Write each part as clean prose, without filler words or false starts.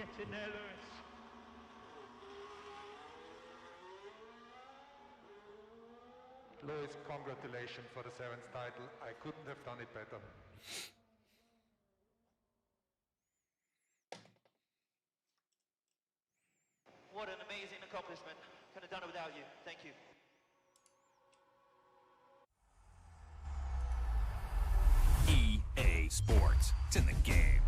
Get in there, Lewis. Lewis, congratulations for the 7th title. I couldn't have done it better. What an amazing accomplishment. Couldn't have done it without you. Thank you. EA Sports. It's in the game.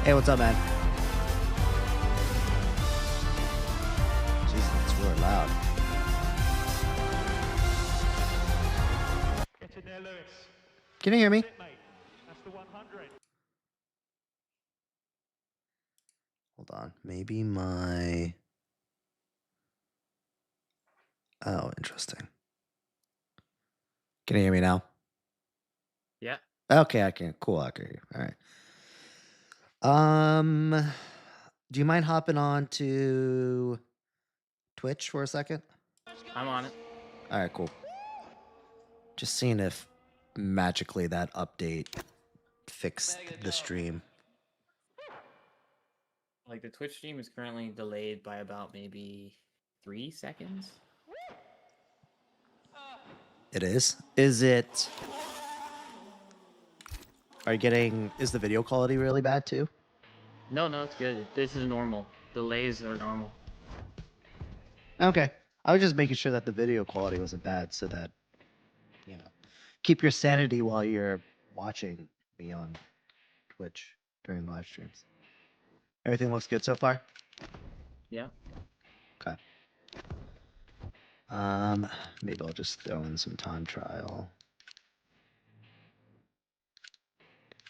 Hey, what's up, man? Jesus, it's really loud. Get in there, Lewis. Can you hear me? That's it, mate. That's the 100. Hold on. Maybe my... Oh, interesting. Can you hear me now? Yeah. Okay, I can. Cool, I can hear you. All right. Do you mind hopping on to Twitch for a second? I'm on it. All right, cool. Just seeing if magically that update fixed the stream. Like the Twitch stream is currently delayed by about maybe 3 seconds. It is? Is it... Are you getting... Is the video quality really bad too? No, it's good. This is normal. Delays are normal. Okay. I was just making sure that the video quality wasn't bad so that, you know, keep your sanity while you're watching me on Twitch during live streams. Everything looks good so far? Yeah. Okay. Maybe I'll just throw in some time trial.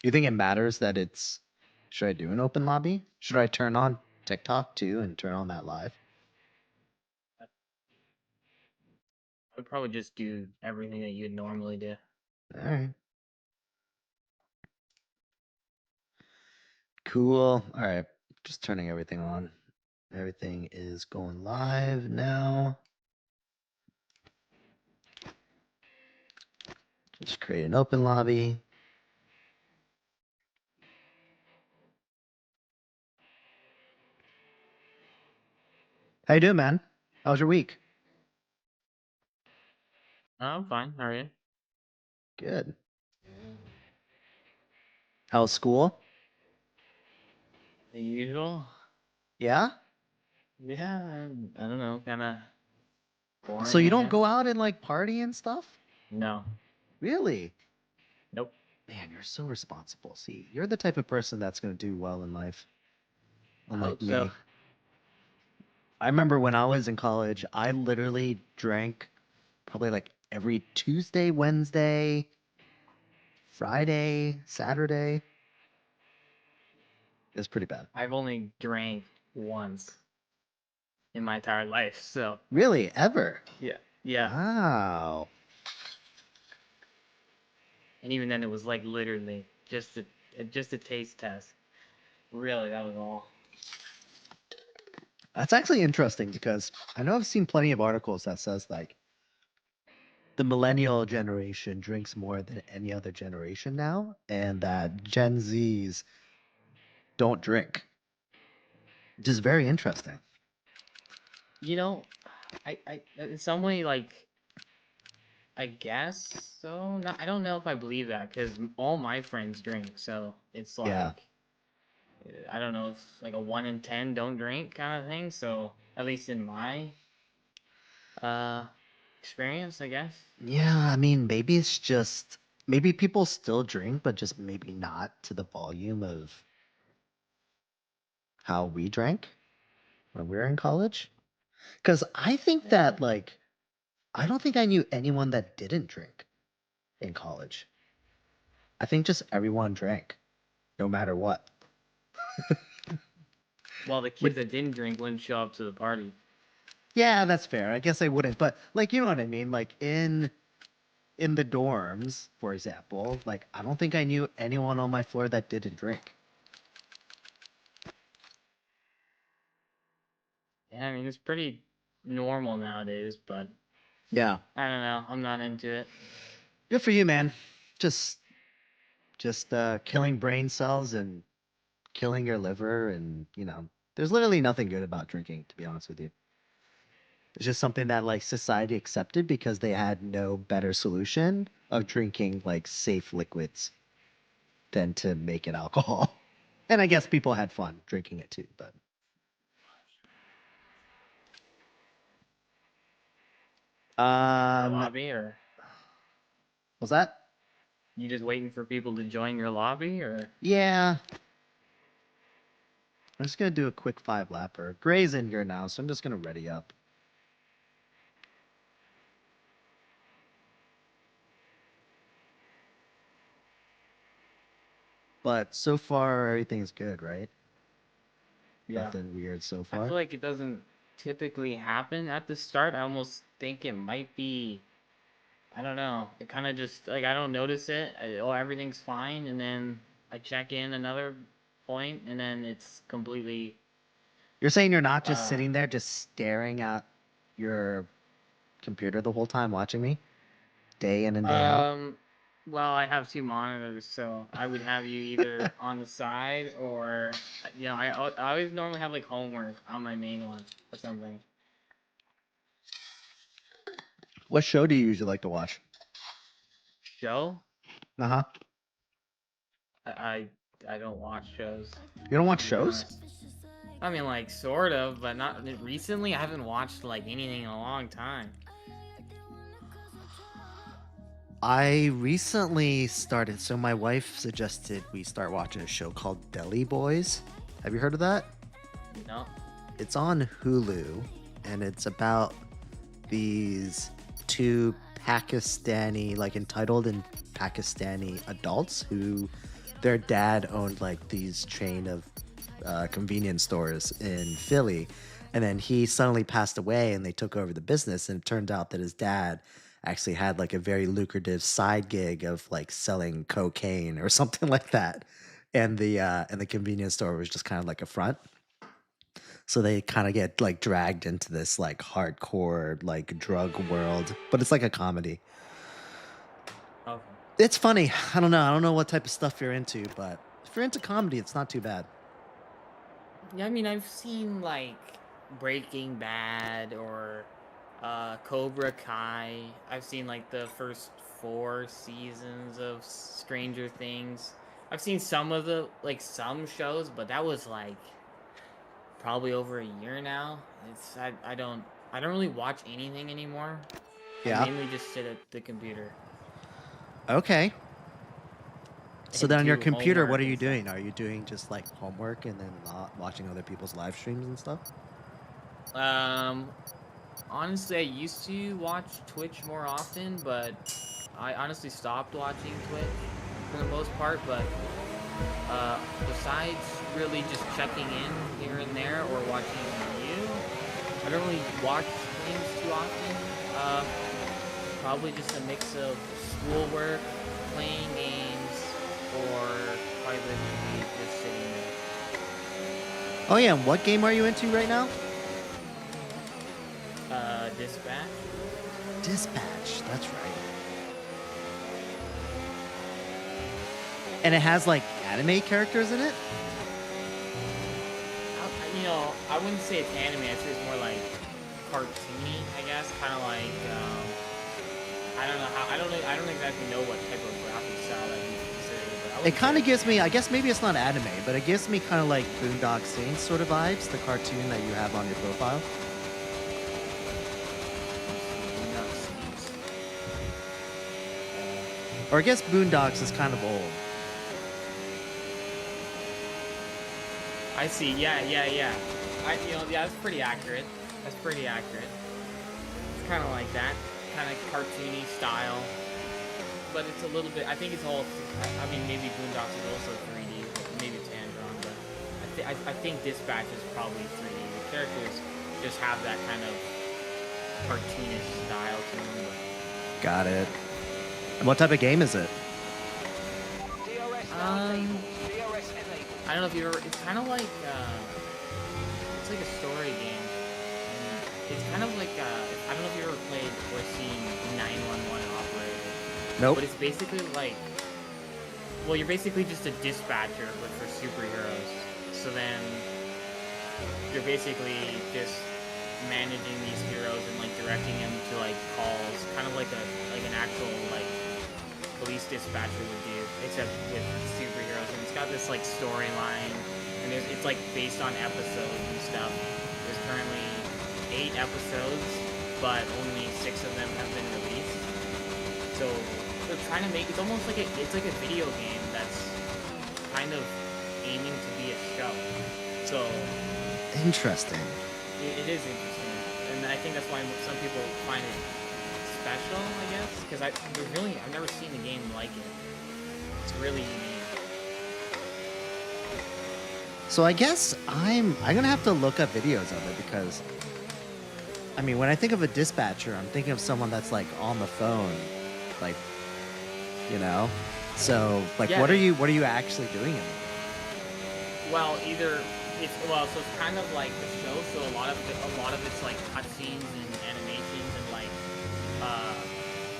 You think it matters that it's... Should I do an open lobby? Should I turn on TikTok too and turn on that live? I would probably just do everything that you'd normally do. Alright. Cool. Alright. Just turning everything on. Everything is going live now. Just create an open lobby. How you doing, man? How was your week? I'm fine. How are you? Good. How's school? The usual? Yeah? Yeah, I don't know. Kind of boring. So you I don't guess. go out and like party and stuff? No. Really? Nope. Man, you're so responsible. See, you're the type of person that's going to do well in life. Unlike Hope me. so. I remember when I was in college, I literally drank probably like every Tuesday, Wednesday, Friday, Saturday. It was pretty bad. I've only drank once in my entire life, so Really? Ever? yeah. Yeah. Wow. And even then it was like literally just a taste test. Really, that was all. That's actually interesting because I know I've seen plenty of articles that says like the millennial generation drinks more than any other generation now, and that Gen Zs don't drink, which is very interesting. You know, I in some way like I guess so. No, I don't know if I believe that because all my friends drink, so it's like Yeah. I don't know if like a 1 in 10 don't drink kind of thing. So at least in my uh experience, I guess. Yeah, I mean, maybe it's just maybe people still drink, but just maybe not to the volume of how we drank when we were in college. Because I think that like I don't think I knew anyone that didn't drink in college. I think just everyone drank, no matter what. Well, the kids that didn't drink wouldn't show up to the party. Yeah, that's fair. I guess I wouldn't, but like you know what I mean. Like in in the dorms, for example, like I don't think I knew anyone on my floor that didn't drink. Yeah, I mean it's pretty normal nowadays, but Yeah. I don't know. I'm not into it. Good for you, man. Just killing brain cells and killing your liver, and there's literally nothing good about drinking, to be honest with you. It's just something that like society accepted because they had no better solution of drinking like safe liquids than to make it alcohol. And I guess people had fun drinking it too, but Lobby, or was that? you just waiting for people to join your lobby, or? Yeah. I'm just gonna do a quick 5-lapper. Gray's in here now, so I'm just gonna ready up. But so far, everything's good, right? Yeah. Nothing weird so I far. feel like it doesn't typically happen at the start. I almost think it might be. I don't know. It kind of just like I don't notice it. Everything's fine, and then I check in another point, and then it's completely. You're saying you're not just Uh, sitting there, just staring at your computer the whole time watching me, day in and day out? Well, I have two monitors, so I would have you either on the side or, I always normally have like homework on my main one or something. What show do you usually like to watch? Show? Uh huh. I don't watch shows. You don't watch To be shows? honest. I mean, like sort of, but not recently. I haven't watched like anything in a long time. I recently started, so my wife suggested we start watching a show called Deli Boys. Have you heard of that? No. It's on Hulu, and it's about these two Pakistani, like entitled and Pakistani adults who their dad owned like these chain of convenience stores in Philly, and then he suddenly passed away, and they took over the business, and it turned out that his dad actually had like a very lucrative side gig of like selling cocaine or something like that, and the convenience store was just kind of like a front. So they kind of get like dragged into this like hardcore like drug world, but it's like a comedy. Okay. It's funny. I don't know. I don't know what type of stuff you're into, but if you're into comedy, it's not too bad. Yeah, I mean, I've seen like Breaking Bad or Cobra Kai. I've seen like the first 4 seasons of Stranger Things. I've seen some of the some shows, but that was like probably over a year now. I don't really watch anything anymore. Yeah. I mainly just sit at the computer. Okay. So And then on your do computer, homework what are and you stuff. doing? Are you doing just like homework and then watching other people's live streams and stuff? Honestly, I used to watch Twitch more often, but I honestly stopped watching Twitch for the most part. But besides really just checking in here and there or watching you, I don't really watch streams too often. Probably just a mix of schoolwork, playing games, or quite literally just sitting there. Oh yeah, and what game are you into right now? Dispatch. Dispatch, that's right. And it has like anime characters in it? I wouldn't say it's anime. I'd say it's more like cartoony, I guess. Kind of like I don't know how. I don't exactly know what type of graphic style that you consider. But I It would kind of say gives me, I guess maybe it's not anime, but it gives me kind of like Boondock Saints sort of vibes, the cartoon that you have on your profile. nuts. Or I guess Boondocks is kind of old. I see. Yeah. That's pretty accurate. That's pretty accurate. It's kind of like that, kind of cartoony style, but it's a little bit. I think it's all. I mean, maybe Boondocks is also 3D, maybe it's hand drawn, but I think Dispatch is probably 3D. The characters just have that kind of cartoonish style to them. Got it. And what type of game is it? I don't know if you ever. It's kind of like it's like a story game. It's kind of like I don't know if you ever played or seen 911 Operator. Nope. But it's basically like, well, you're basically just a dispatcher, but for superheroes. So then you're basically just managing these heroes and like directing them to like calls, kind of like an actual like police dispatcher would do, except with superheroes. And it's got this like storyline, and it's like based on episodes and stuff. There's currently 8 episodes, but only 6 of them have been released. So they're trying to make it's almost like it's like a video game that's kind of aiming to be a show. So Interesting. it is interesting, and I think that's why some people find it special, I guess, because I've never seen a game like it. It's really unique. So I guess I'm gonna have to look up videos of it because, I mean, when I think of a dispatcher, I'm thinking of someone that's like on the phone, like, you know. So like, Yeah, what are you actually doing in it? Well, so it's kind of like the show. So a lot of it's like cutscenes and animations and like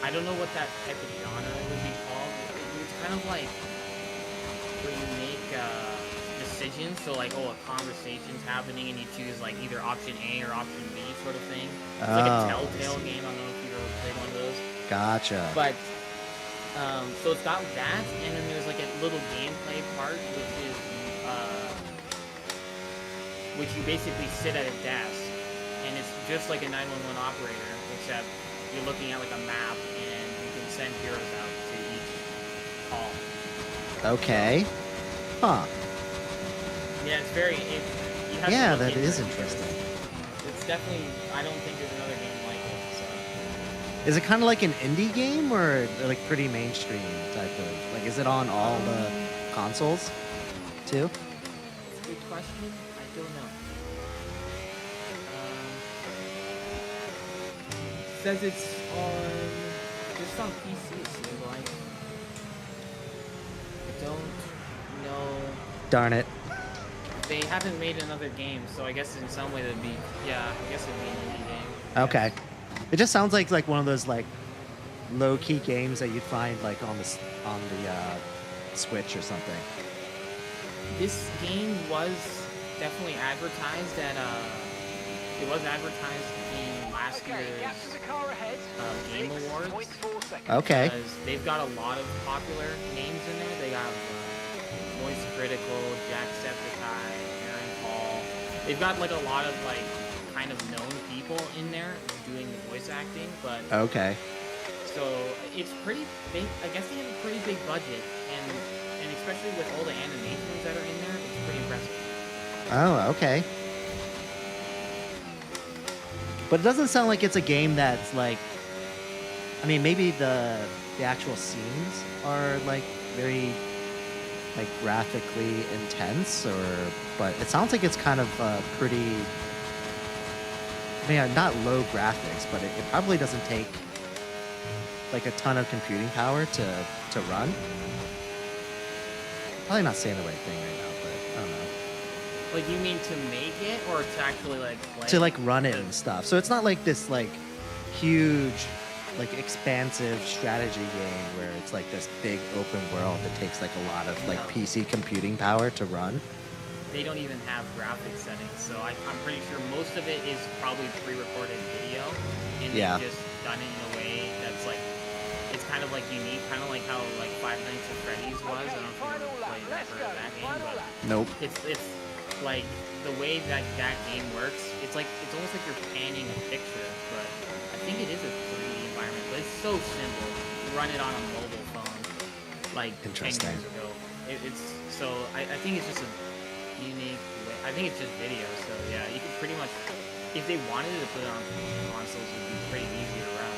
I don't know what that type of genre would be called. It's kind of like where you make decisions. So like, a conversation's happening and you choose like either option A or option B sort of thing. It's like a Telltale game. I don't know if you've ever played one of those. Gotcha. But so it's got that, and then there's like a little gameplay part, which you basically sit at a desk, and it's just like a 911 operator, except you're looking at like a map, and you can send heroes out to each call. Okay. Huh. Yeah, it's very. You have to Yeah, look that into is it. interesting. It's definitely. I don't think there's another game like it. So. Is it kind of like an indie game or like pretty mainstream type of? Like, is it on all the consoles too? That's a good question. I don't know. Says it's just on PC. It seems like. I don't know. Darn it. They haven't made another game, so I guess in some way that'd be. Yeah, I guess it'd be an indie game. Okay. It just sounds like one of those like low key games that you'd find like on the Switch or something. This game was definitely advertised at it was advertised in last year's Game Awards. Okay. Because they've got a lot of popular names in there. They have Voice Critical, Jacksepticeye, Aaron Paul. They've got like a lot of like kind of known people in there doing the voice acting, but Okay. so it's pretty big. I guess they have a pretty big budget, and especially with all the animations that are in there, it's pretty impressive. Oh, okay. But it doesn't sound like it's a game that's like. I mean, maybe the actual scenes are like very like graphically intense, but it sounds like it's kind of pretty. I mean, not low graphics, but it probably doesn't take like a ton of computing power to run. Probably not saying the right thing right now, but I don't know. Like, you mean to make it, or to actually like play? To like run it and stuff. So it's not like this like huge, like expansive strategy game where it's like this big open world that takes like a lot of like No. PC computing power to run. They don't even have graphics settings, so I'm pretty sure most of it is probably pre-recorded video, and Yeah. they've just done it in a way that's like, it's kind of like unique, kind of like how like Five Nights at Freddy's was. I don't know if you ever played that game, but Nope. it's like the way that game works. It's almost like you're panning a picture, but I think it is a 3D environment. But it's so simple. You run it on a mobile phone, like 10 Interesting. years ago. It's so I think it's just a unique way. I think it's just video. So yeah, you could pretty much, if they wanted to put it on consoles, it would be pretty easy to run.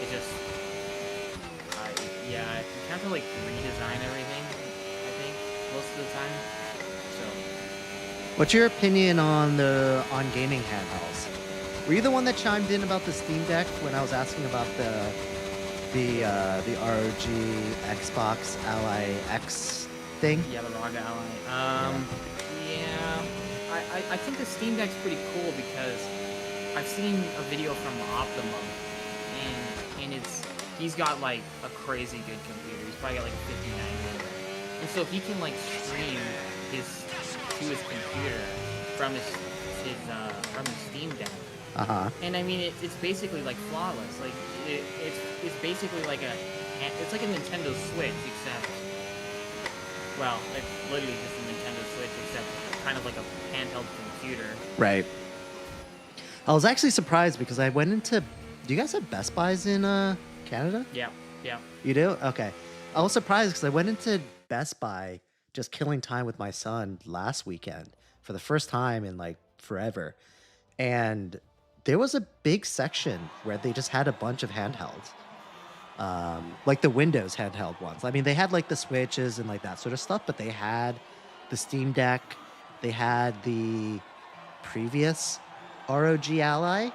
It just, yeah, you have to like redesign everything. I think most of the time. So. What's your opinion on gaming handhelds? Were you the one that chimed in about the Steam Deck when I was asking about the the ROG Xbox Ally X thing. Yeah, the ROG Ally. Yeah. I think the Steam Deck's pretty cool because I've seen a video from Optimum, and he's got like a crazy good computer. He's probably got like a 5090, and so he can like stream to his computer from his Steam Deck. And I mean it's basically like flawless. Like it's basically like it's like a Nintendo Switch except, well, it's literally just a Nintendo Switch except kind of like a handheld computer. Right. I was actually surprised because I went into. Do you guys have Best Buys in Canada? Yeah. You do? Okay. I was surprised because I went into Best Buy just killing time with my son last weekend for the first time in like forever, and there was a big section where they just had a bunch of handhelds, like the Windows handheld ones. I mean, they had like the Switches and like that sort of stuff, but they had the Steam Deck, they had the previous ROG Ally,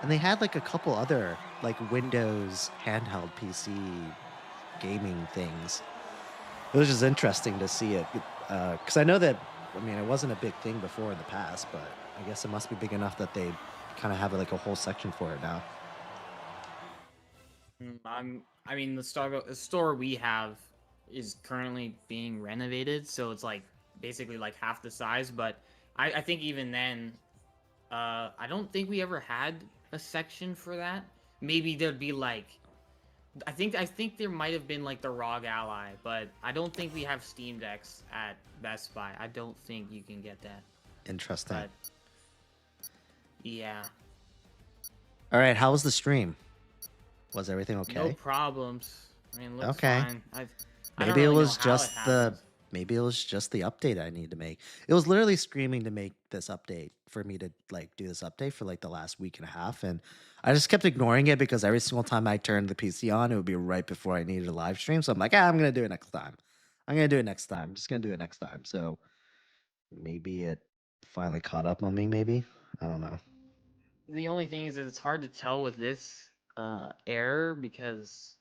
and they had like a couple other like Windows handheld PC gaming things. It was just interesting to see it, because I know that, I mean, it wasn't a big thing before in the past, but I guess it must be big enough that they kind of have like a whole section for it now. I mean, the store we have is currently being renovated, so it's like basically like half the size. But I think even then, I don't think we ever had a section for that. Maybe there'd be like, I think there might have been like the ROG Ally, but I don't think we have Steam Decks at Best Buy. I don't think you can get that. Interesting. But yeah. All right, how was the stream? Was everything okay? No problems. I mean, looks Okay. fine. I Maybe don't really it know was how just it the happened. maybe it was just the update I need to make. It was literally screaming to make this update for me to like do this update for like the last week and a half, and I just kept ignoring it because every single time I turned the PC on, it would be right before I needed a live stream. So I'm like, I'm gonna do it next time. I'm just gonna do it next time. So maybe it finally caught up on me. Maybe, I don't know. The only thing is that it's hard to tell with this error because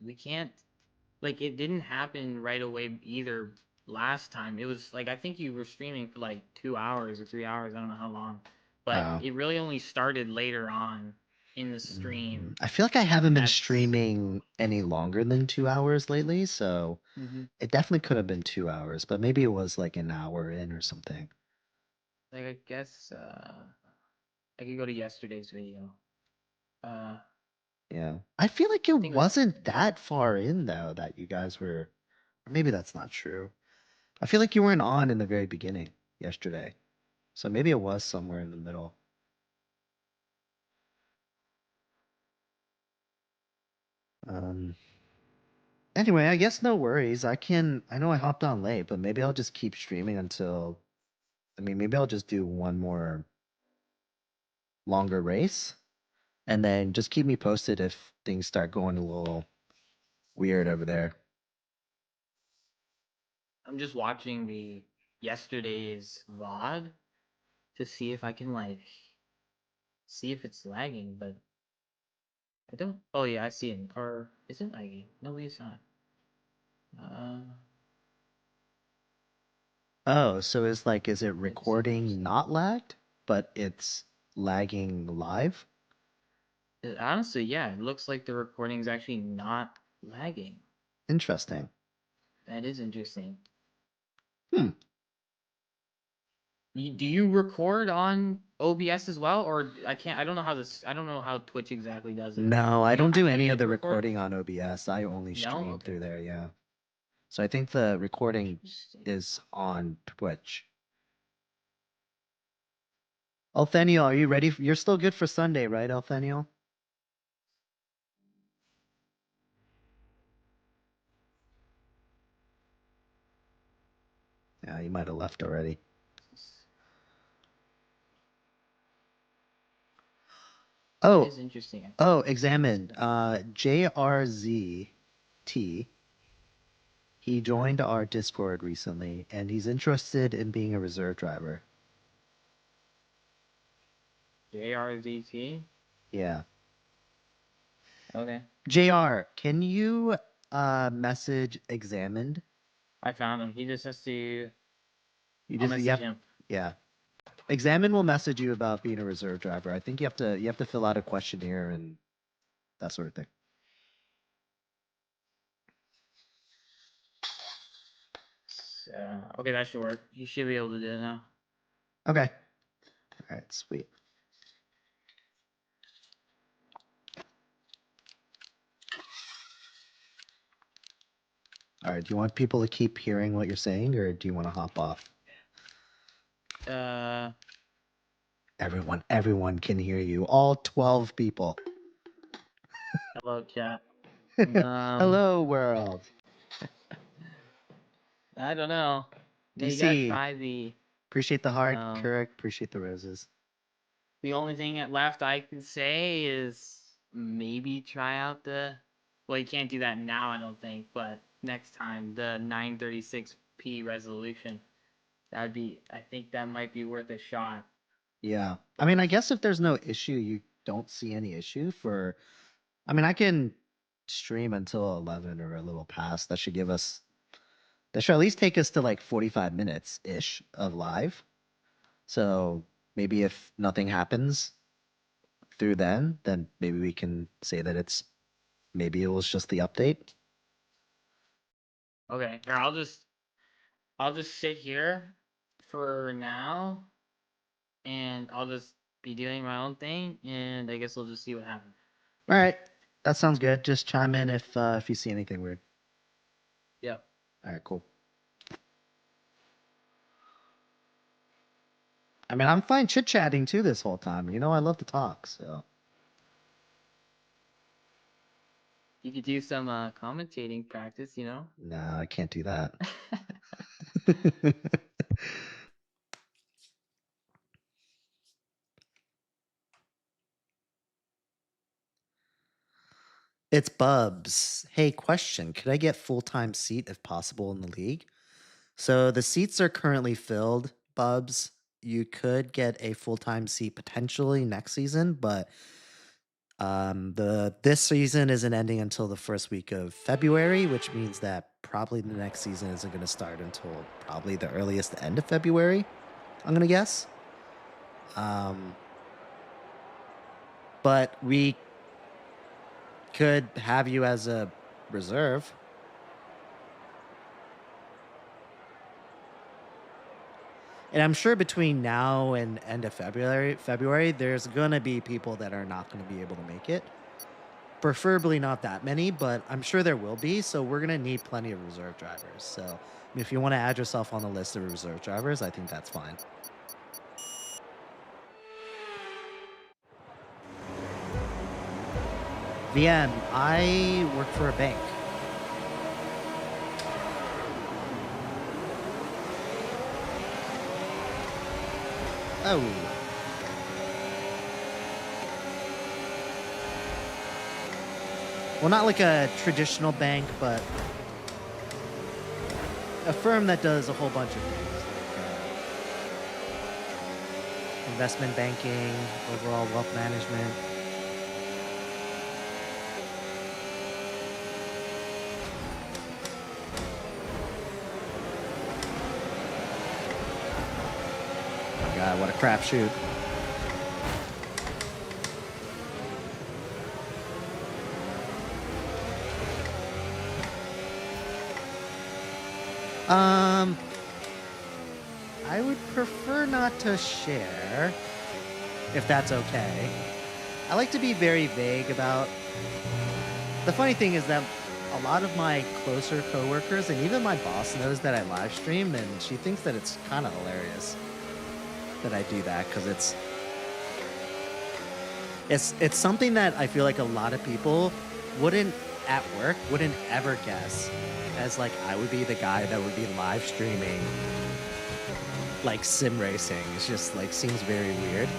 we can't, like, it didn't happen right away either last time. It was like, I think you were streaming for like 2 hours or 3 hours, I don't know how long, but Oh. it really only started later on in the stream. I feel like I haven't been That's- streaming any longer than 2 hours lately, so it definitely could have been 2 hours, but maybe it was like an hour in or something. Like, I guess I could go to yesterday's video. Yeah. I feel like it think it was- wasn't that far in though that you guys were, or maybe that's not true. I feel like you weren't on in the very beginning yesterday. So maybe it was somewhere in the middle. Anyway, I guess no worries. I know I hopped on late, but maybe I'll just keep streaming until, I mean, maybe I'll just do one more longer race and then just keep me posted if things start going a little weird over there. I'm just watching the yesterday's VOD to see if I can like see if it's lagging, but I don't. Oh yeah, I see it. Or is it lagging? No, it's not. Oh, so is it recording interesting. not lagged, but it's lagging live? Honestly, yeah, it looks like the recording is actually not lagging. Interesting. That is interesting. Hmm. Do you record on OBS as well, or I can't? I don't know how this. I don't know how Twitch exactly does it. No, I don't do any actually of the record? recording on OBS. I only No? stream Okay. through there, yeah. So I think the recording Interesting. is on Twitch. Altheniel, are you ready? You're still good for Sunday, right, Altheniel? Yeah, you might have left already. Oh, That is interesting. oh, examine. JRZT. He joined our Discord recently, and he's interested in being a reserve driver. JRZT. Yeah. Okay. JR, can you message Examined? I found him. He just has to. You I'll just message him. yeah. Examine will message you about being a reserve driver. I think you have to fill out a questionnaire and that sort of thing. Okay, that should work. You should be able to do it now. Okay. All right, sweet. All right, do you want people to keep hearing what you're saying, or do you want to hop off? Everyone can hear you. All 12 people. Hello, chat. Hello, world. I don't know. You DC. gotta try the. Appreciate the heart, Um, Kurek. Appreciate the roses. The only thing left I can say is maybe try out the. Well, you can't do that now, I don't think. But next time, the 936p resolution. That'd be. I think that might be worth a shot. Yeah. I mean, I guess if there's no issue, you don't see any issue for. I mean, I can stream until 11 or a little past. That should give us. That should at least take us to like 45 minutes ish of live. So maybe if nothing happens through then maybe we can say that maybe it was just the update. Okay, here I'll just sit here for now, and I'll just be doing my own thing, and I guess we'll just see what happens. All right, that sounds good. Just chime in if you see anything weird. Yep. All right, cool. I mean, I'm fine chit-chatting too this whole time. You know, I love to talk, so. You could do some commentating practice, you know? No, I can't do that. It's Bubs. Hey, question. Could I get full-time seat if possible in the league? So the seats are currently filled, Bubs. You could get a full-time seat potentially next season, but this season isn't ending until the first week of February, which means that probably the next season isn't going to start until probably the earliest end of February, I'm going to guess. But we could have you as a reserve. And I'm sure between now and end of February, there's going to be people that are not going to be able to make it. Preferably not that many, but I'm sure there will be. So we're going to need plenty of reserve drivers. So if you want to add yourself on the list of reserve drivers, I think that's fine. VM, I work for a bank. Oh. Well, not like a traditional bank, but a firm that does a whole bunch of things, like investment banking, overall wealth management. God, what a crapshoot. I would prefer not to share, if that's okay. I like to be very vague about... The funny thing is that a lot of my closer coworkers, and even my boss knows that I live stream, and she thinks that it's kind of hilarious that I do that, because it's something that I feel like a lot of people wouldn't ever guess, as like I would be the guy that would be live streaming like sim racing. It's just like seems very weird.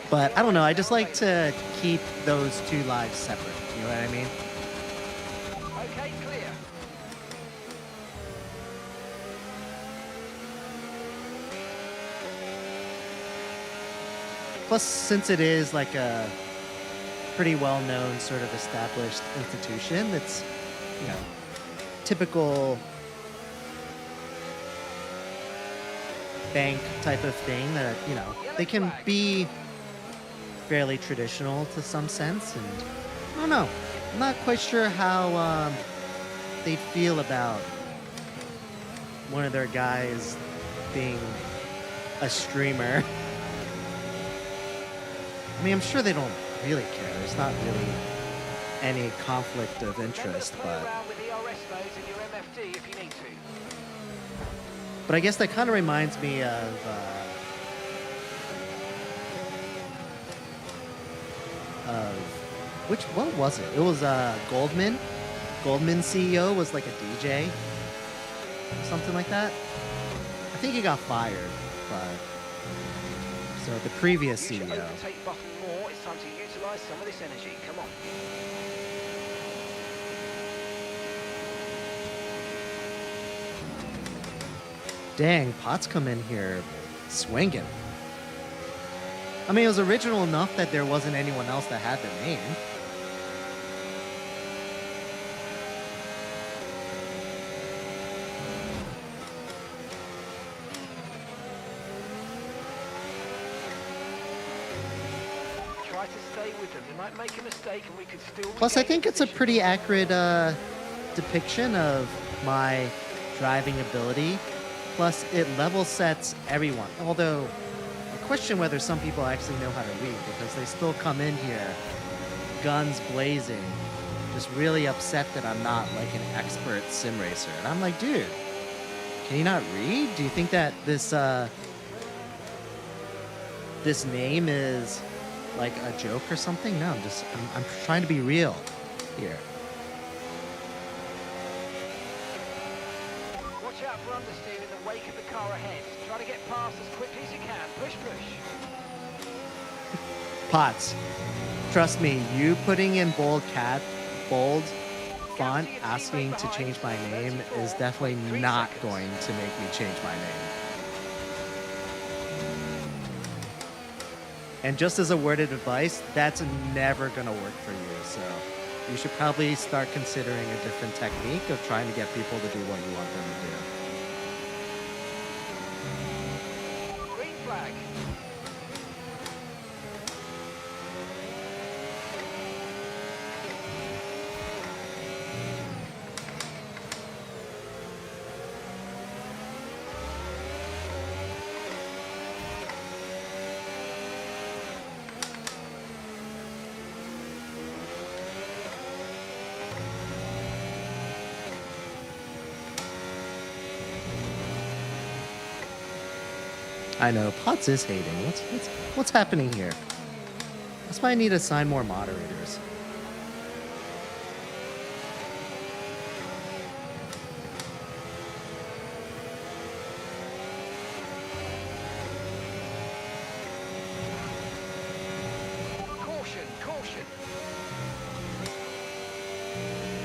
But I don't know, I just like to keep those two lives separate, you know what I mean? Okay, clear. Plus, since it is like a pretty well-known sort of established institution, it's, you know, typical bank type of thing that, you know, they can be fairly traditional to some sense, and I don't know. I'm not quite sure how they'd feel about one of their guys being a streamer. I mean, I'm sure they don't really care. There's not really any conflict of interest, but I guess that kind of reminds me of what was it? It was Goldman. Goldman CEO was like a DJ, or something like that. I think he got fired, but so the previous CEO. Overtake button more. It's time to utilize some of this energy. Come on. Dang, Potts come in here swinging. I mean, it was original enough that there wasn't anyone else that had the name. Try to stay with them. They might make a mistake and we could still... Plus, I regain think it's a position. pretty accurate depiction of my driving ability. Plus, it level sets everyone. Although, I question whether some people actually know how to read, because they still come in here, guns blazing, just really upset that I'm not like an expert sim racer. And I'm like, dude, can you not read? Do you think that this this name is like a joke or something? No, I'm trying to be real here. Watch out for understeer in the wake of the car ahead. Try to get past as quickly as you can. Push, push. Potts, trust me, you putting in bold font asking to change my name is definitely not going to make me change my name. And just as a word of advice, that's never going to work for you. So you should probably start considering a different technique of trying to get people to do what you want them to do. Green flag. I know, Potts is hating. What's happening here? That's why I need to assign more moderators. Caution, caution.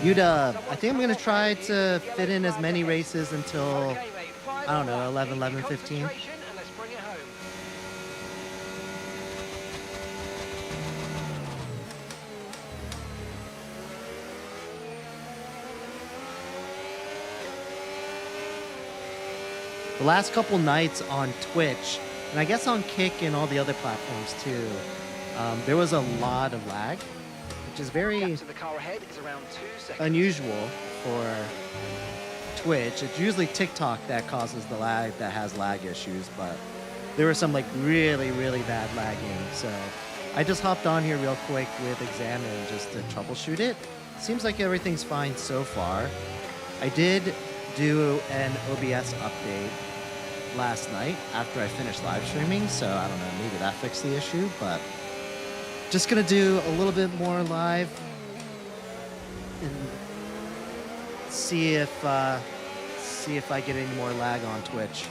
UW, I think I'm going to try to fit in as many races until, Okay, mate. 5 I don't know, on 11, one. Keep 11, 15. your concentration and let's bring it home. The last couple nights on Twitch, and I guess on Kick and all the other platforms too, there was a lot of lag, which is very Gap to the car ahead is around 2 seconds. unusual for Twitch. It's usually TikTok that causes the lag, that has lag issues, but there was some like really, really bad lagging. So I just hopped on here real quick with Examine just to troubleshoot it. Seems like everything's fine so far. I did do an OBS update last night after I finished live streaming, so I don't know, maybe that fixed the issue, but just gonna do a little bit more live and see if I get any more lag on Twitch.